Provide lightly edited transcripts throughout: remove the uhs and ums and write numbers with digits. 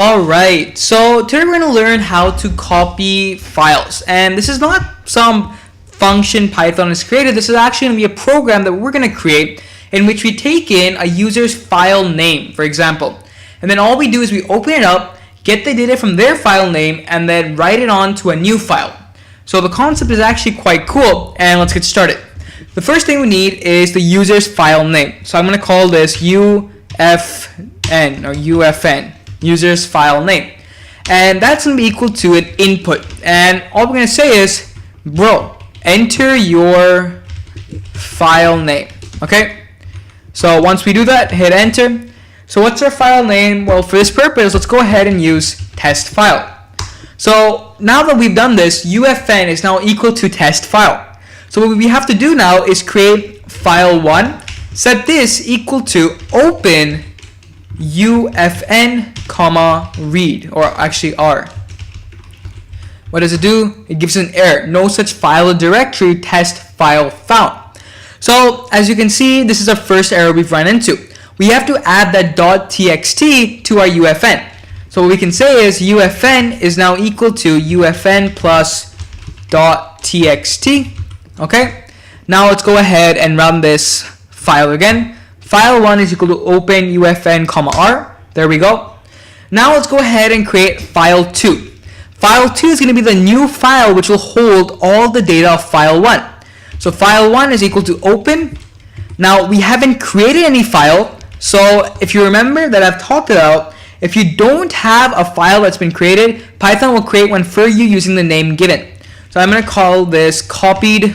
Alright, so today we're going to learn how to copy files. And this is not some function Python has created. This is actually going to be a program that we're going to create in which we take in a user's file name, for example. And then all we do is we open it up, get the data from their file name, and then write it on to a new file. So the concept is actually quite cool, and let's get started. The first thing we need is the user's file name. So I'm going to call this UFN, user's file name, and that's going to be equal to an input. And all we're going to say is, bro, enter your file name. Okay, so once we do that, hit enter. So what's our file name? Well, for this purpose, let's go ahead and use test file. So now that we've done this, UFN is now equal to test file. So what we have to do now is create file1, set this equal to open UFN comma read, or actually R. What does it do? It gives an error. No such file or directory, test file found. So as you can see, this is our first error we've run into. We have to add that .txt to our UFN. So what we can say is UFN is now equal to UFN plus .txt. Okay, now let's go ahead and run this file again. File1 is equal to open UFN comma R. There we go. Now let's go ahead and create file2. File2 is going to be the new file which will hold all the data of file1. So file1 is equal to open. Now we haven't created any file, so if you remember that I've talked about, if you don't have a file that's been created, Python will create one for you using the name given. So I'm going to call this copied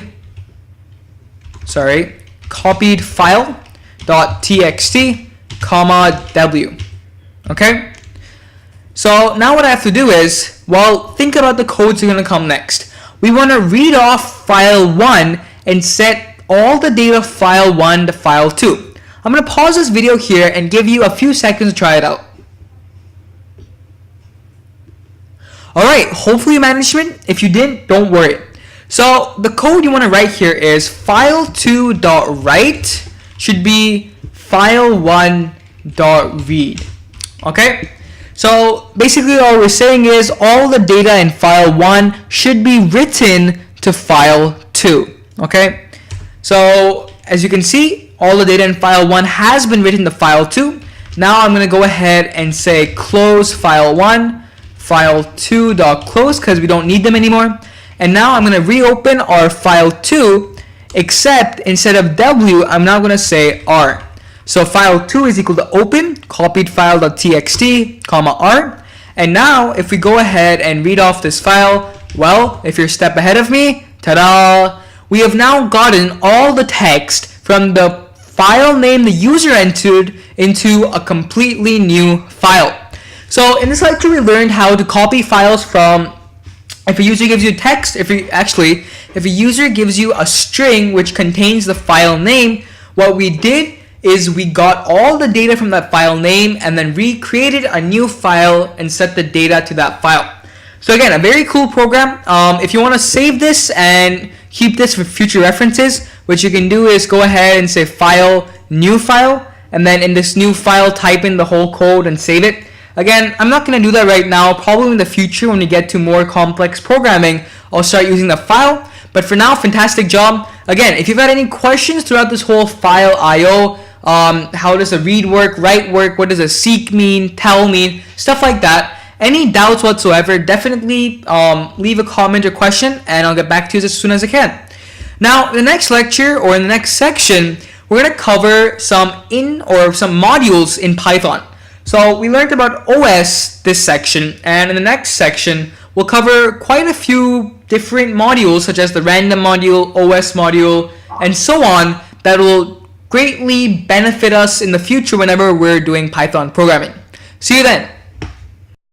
file.txt comma w. Okay, so now what I have to do is, well, think about the codes that are going to come next. We want to read off file1 and set all the data of file1 to file2. I'm going to pause this video here and give you a few seconds to try it out. Alright, hopefully you managed it. If you didn't, don't worry. So the code you want to write here is file2.write should be file1.read. Okay, so basically all we're saying is all the data in file1 should be written to file2. Okay, so as you can see, all the data in file1 has been written to file2. Now I'm going to go ahead and say close file1, file2.close, because we don't need them anymore. And now I'm going to reopen our file2, except instead of w, I'm now going to say r. So file2 is equal to open copied file.txt comma r. And now if we go ahead and read off this file, well, if you're a step ahead of me, ta-da, we have now gotten all the text from the file name the user entered into a completely new file. So in this lecture, we learned how to copy files from, if a user gives you text, if a user gives you a string which contains the file name, what we did is we got all the data from that file name and then recreated a new file and set the data to that file. So again, a very cool program. If you want to save this and keep this for future references, what you can do is go ahead and say file, new file, and then in this new file, type in the whole code and save it. Again, I'm not going to do that right now. Probably in the future when we get to more complex programming, I'll start using the file. But for now, fantastic job. Again, if you've had any questions throughout this whole file IO, how does a read work, write work, what does a seek mean, tell mean, stuff like that, any doubts whatsoever, definitely leave a comment or question and I'll get back to you as soon as I can. Now, in the next lecture or in the next section, we're going to cover some modules in Python. So we learned about OS this section, and in the next section, we'll cover quite a few different modules such as the random module, OS module, and so on that will greatly benefit us in the future whenever we're doing Python programming. See you then.